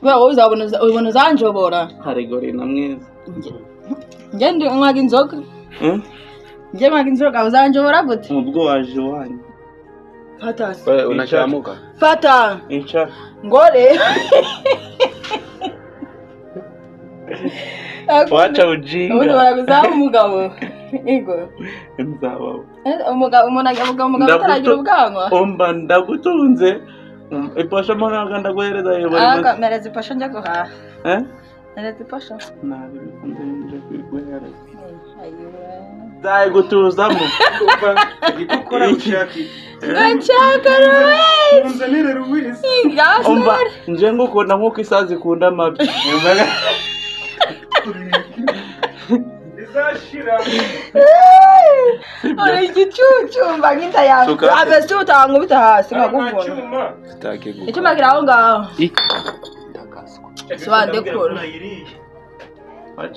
Wewe uzabona uzanjobora. Harigori na mwiza. Ngende nkwaga inzoga. Nje nkwaga inzoga uzanjobora gute? Ubwo waje wanyu. Fata. Wewe unachamuka. Fata. Incha. Ngore. Wacha ujinga. Ubundi baraguzaho umugabo. Ego. Nzabaho. Umugabo ataragira ubwanwa. Omba ndagutunze. Ipasha mwana ndaguhereza yebo. Mereza ipasha njya guhaha. Mereza ipasha. Nabi nje kwiguhereza. Dai gutuzamo. Igikora ushaki. Ngachaka Ruiz. Munzanire Ruiz. Omba nje ngukunda nkuko isazi kunda mabi. Izashira. Uri igicucu mbagita yawe. Abese utangubita hasi nkakuvuna. Sitake Icyuma kiraho ngaho. Swande kura.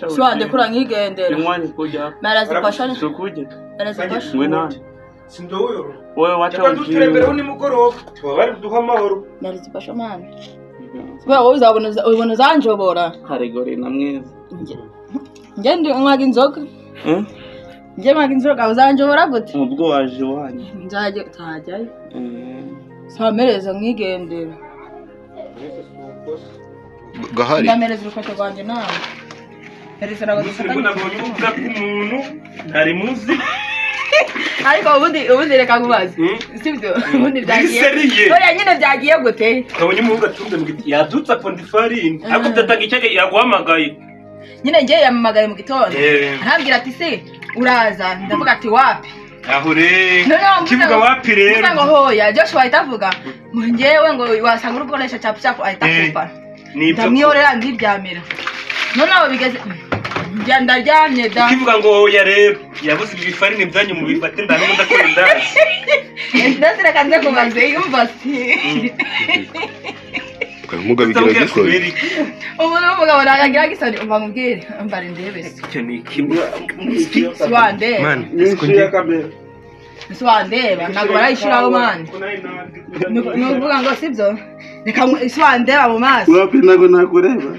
Swande kura nkigendera. Inwani kujya. Marazi pasha. Sukuje. Marazi pasha. Ngwena. Sindo uyo. Wewe wacha ujinga. Turembere ni mugoroba. Twabari duha amahoro. Marazi pasha mwana. Wewe uzabona uzanjobora. Harigori na mwiza. Ngende nkwaga inzoga. Nje nkwaga inzoga uzanjobora gute? Ubwo waje wanyu. Nzaje utajyayo. Samereza nkigendera. Gahari. Ndamereza urukoto rwanjye nawe. Hereza nawe Mbona nabonye uvuga ku muntu ntari muzi. Ariko ubundi reka kubaza. Sibyo? Ubundi byagiye. Oya nyine byagiye gute? Kabonye mu gatunze mu giti yadutsa pondifarini. Ako tatanga icyake yaguhamagaye. Nyine ngiye yamamagaye mu gitondo. Arambwira ati se uraza ndavuga ati wapi? Ahure. Kivuga wapi rero? Ngo hoya Joshua ahitavuga. Ngewe ngo wasanga urukoresha chap ahitakupa. Ndamyorera ndibyamira. Noneho bigeze ndaryamye da. Kivuga ngo hoya rero yabuze ibifarini byanyu mu bifate ndano ndakora ndazi. Ndasira kanze kubaze yumva si. Muga bigira gikora. Umugabo nagira gisani umva mubwire mbare ndebese. Cyo ni kimwe. Swande. Man, nisikunje kamera. Swande ntabwo barayishiraho man. Nuvuga ngo sibyo. Reka swande mu maso. Wapi nago nakureba.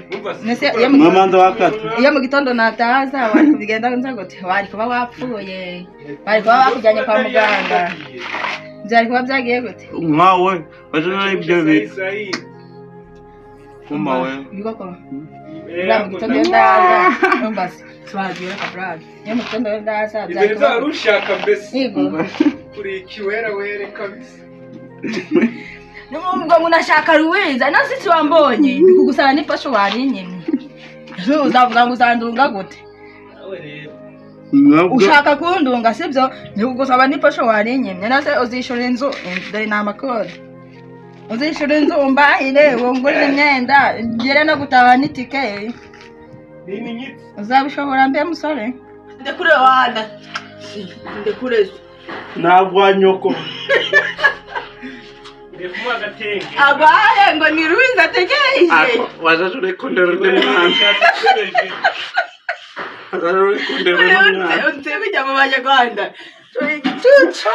Mamanza wakati. Iyo mu gitondo nataza bari kubigenda nza gute. Bari kuba wapfuye. Bari kuba bakujyanye kwa muganga. Byari kuba byagiye gute. Mwawe bajana ibyo bi. Umawe. Bigoko. Mu gitondo ndaza. Nombasi. Swagira kabrad. Iyo mu gitondo ndaza byari kuba. Ibyo urushaka mbese. Yego. Kuri kiwera were kabisa. Numva ngo nashaka Ruiza nasitsi wambonye ndikugusaba nipasho warinyemye. Uzavuga ngo uzandunga gute? Ushaka kundunga sibyo? Ndikugusaba nipasho warinyemye nase uzishura inzu dore namakora. Uzishura inzu mbahire wongure imyenda ngere no gutaha nitike. Nini nyitsi? Uzabishobora mbe musore? Ndekure wana. Ndekure. Nagwa nyoko. Abaye ngo ni Ruiza ategereje. Wazajure kundera mwana. Wazajure kundera mwana. Untebe kujya mu Banyarwanda. Turi gicucu.